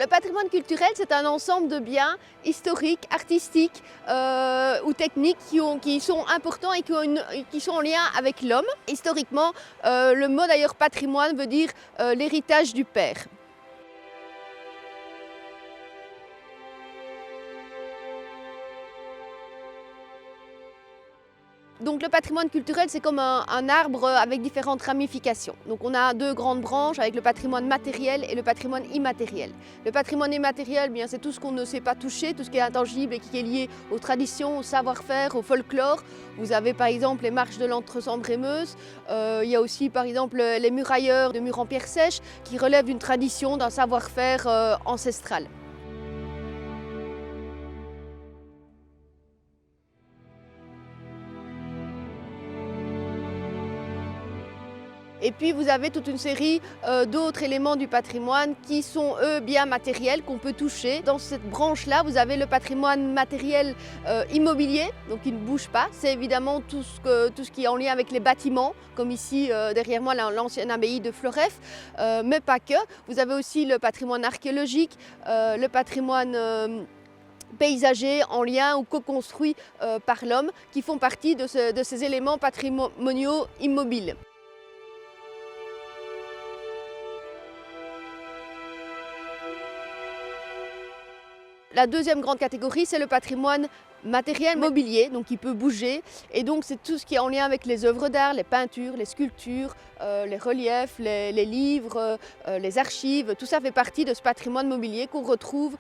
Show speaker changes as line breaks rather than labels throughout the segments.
le patrimoine culturel, c'est un ensemble de biens historiques, artistiques ou techniques qui sont importants et qui sont en lien avec l'homme. Historiquement, le mot d'ailleurs patrimoine veut dire l'héritage du père. Donc le patrimoine culturel, c'est comme un arbre avec différentes ramifications. Donc on a deux grandes branches avec le patrimoine matériel et le patrimoine immatériel. Le patrimoine immatériel, bien, c'est tout ce qu'on ne sait pas toucher, tout ce qui est intangible et qui est lié aux traditions, au savoir-faire, au folklore. Vous avez par exemple les marches de l'Entre-Sambre-et-Meuse. Il y a aussi par exemple les murailleurs de murs en pierre sèche qui relèvent d'une tradition, d'un savoir-faire ancestral. Et puis vous avez toute une série d'autres éléments du patrimoine qui sont eux bien matériels, qu'on peut toucher. Dans cette branche-là, vous avez le patrimoine matériel immobilier, donc qui ne bouge pas. C'est évidemment tout ce qui est en lien avec les bâtiments, comme ici derrière moi l'ancienne abbaye de Floreffe, mais pas que. Vous avez aussi le patrimoine archéologique, le patrimoine paysagers en lien ou co-construits par l'homme, qui font partie de ces éléments patrimoniaux immobiles. La deuxième grande catégorie, c'est le patrimoine matériel mobilier, donc qui peut bouger. Et donc c'est tout ce qui est en lien avec les œuvres d'art, les peintures, les sculptures, les reliefs, les livres, les archives. Tout ça fait partie de ce patrimoine mobilier qu'on retrouve,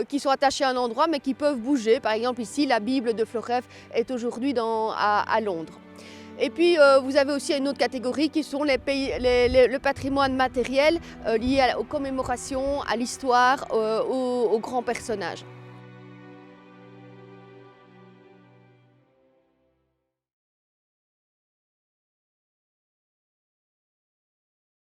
qui sont attachés à un endroit mais qui peuvent bouger. Par exemple ici, la Bible de Floreffe est aujourd'hui à Londres. Et puis vous avez aussi une autre catégorie qui sont le patrimoine matériel lié aux commémorations, à l'histoire, aux grands personnages.